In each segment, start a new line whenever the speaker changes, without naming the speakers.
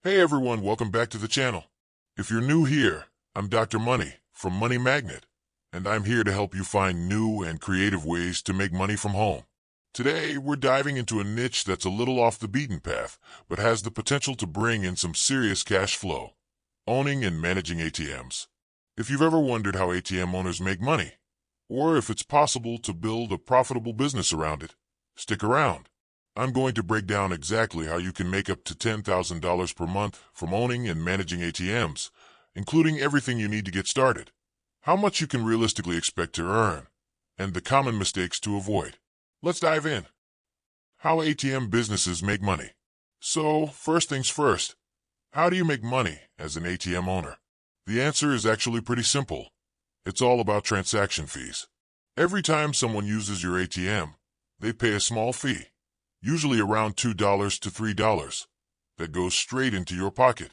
Hey everyone, welcome back to the channel. If you're new here, I'm Dr. Money from Money Magnet, and I'm here to help you find new and creative ways to make money from home. Today, we're diving into a niche that's a little off the beaten path, but has the potential to bring in some serious cash flow: owning and managing ATMs. If you've ever wondered how ATM owners make money, or if it's possible to build a profitable business around it, stick around. I'm going to break down exactly how you can make up to $10,000 per month from owning and managing ATMs, including everything you need to get started, how much you can realistically expect to earn, and the common mistakes to avoid. Let's dive in. How ATM businesses make money. So, first things first, how do you make money as an ATM owner? The answer is actually pretty simple. It's all about transaction fees. Every time someone uses your ATM, they pay a small fee, usually around $2 to $3, that goes straight into your pocket.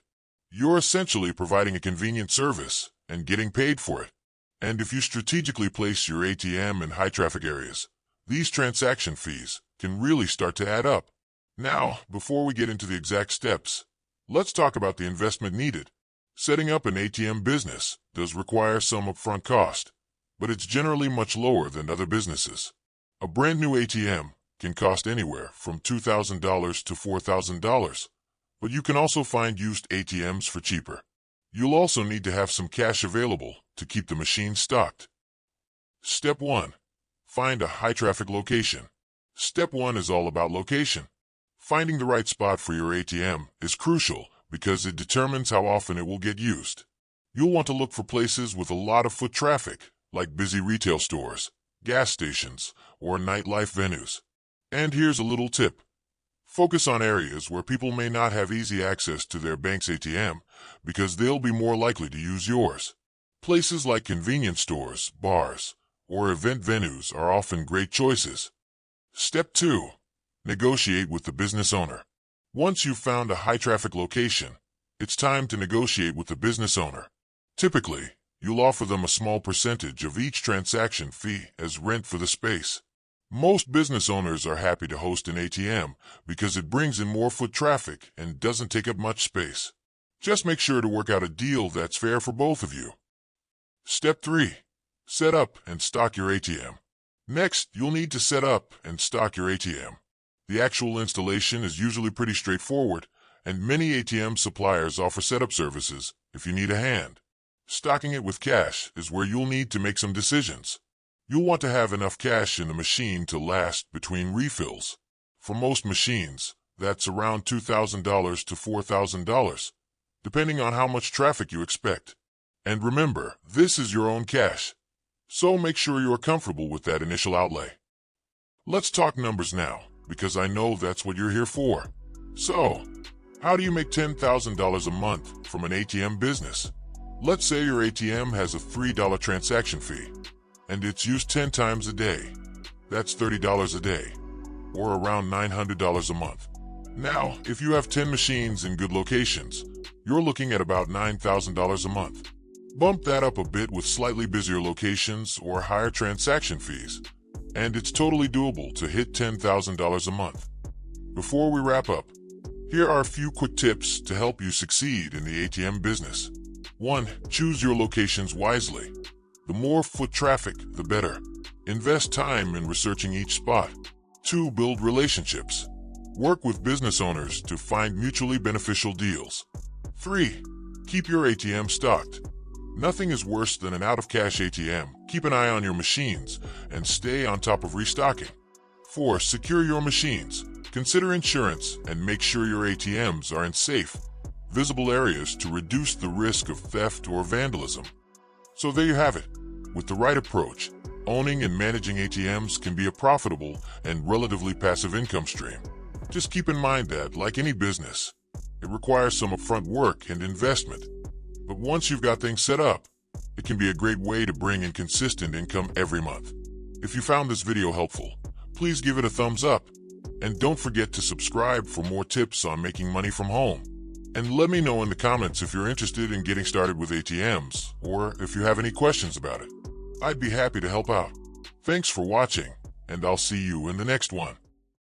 You're essentially providing a convenient service and getting paid for it. And if you strategically place your ATM in high-traffic areas, these transaction fees can really start to add up. Now, before we get into the exact steps, let's talk about the investment needed. Setting up an ATM business does require some upfront cost, but it's generally much lower than other businesses. A brand new ATM can cost anywhere from $2,000 to $4,000, but you can also find used ATMs for cheaper. You'll also need to have some cash available to keep the machine stocked. Step 1. Find a high-traffic location. Step 1 is all about location. Finding the right spot for your ATM is crucial because it determines how often it will get used. You'll want to look for places with a lot of foot traffic, like busy retail stores, gas stations, or nightlife venues. And here's a little tip. Focus on areas where people may not have easy access to their bank's ATM because they'll be more likely to use yours. Places like convenience stores, bars, or event venues are often great choices. Step 2. Negotiate with the business owner. Once you've found a high-traffic location, it's time to negotiate with the business owner. Typically, you'll offer them a small percentage of each transaction fee as rent for the space. Most business owners are happy to host an ATM because it brings in more foot traffic and doesn't take up much space. Just make sure to work out a deal that's fair for both of you. Step 3. Set up and stock your ATM. Next, you'll need to set up and stock your ATM. The actual installation is usually pretty straightforward, and many ATM suppliers offer setup services if you need a hand. Stocking it with cash is where you'll need to make some decisions. You'll want to have enough cash in the machine to last between refills. For most machines, that's around $2,000 to $4,000, depending on how much traffic you expect. And remember, this is your own cash, so make sure you're comfortable with that initial outlay. Let's talk numbers now, because I know that's what you're here for. So, how do you make $10,000 a month from an ATM business? Let's say your ATM has a $3 transaction fee, and it's used 10 times a day. That's $30 a day, or around $900 a month. Now, if you have 10 machines in good locations, you're looking at about $9,000 a month. Bump that up a bit with slightly busier locations or higher transaction fees, and it's totally doable to hit $10,000 a month. Before we wrap up, here are a few quick tips to help you succeed in the ATM business. 1. Choose your locations wisely. The more foot traffic, the better. Invest time in researching each spot. 2. Build relationships. Work with business owners to find mutually beneficial deals. 3. Keep your ATM stocked. Nothing is worse than an out-of-cash ATM. Keep an eye on your machines and stay on top of restocking. 4. Secure your machines. Consider insurance and make sure your ATMs are in safe, visible areas to reduce the risk of theft or vandalism. So there you have it. With the right approach, owning and managing ATMs can be a profitable and relatively passive income stream. Just keep in mind that, like any business, it requires some upfront work and investment. But once you've got things set up, it can be a great way to bring in consistent income every month. If you found this video helpful, please give it a thumbs up, and don't forget to subscribe for more tips on making money from home. And let me know in the comments if you're interested in getting started with ATMs, or if you have any questions about it. I'd be happy to help out. Thanks for watching, and I'll see you in the next one.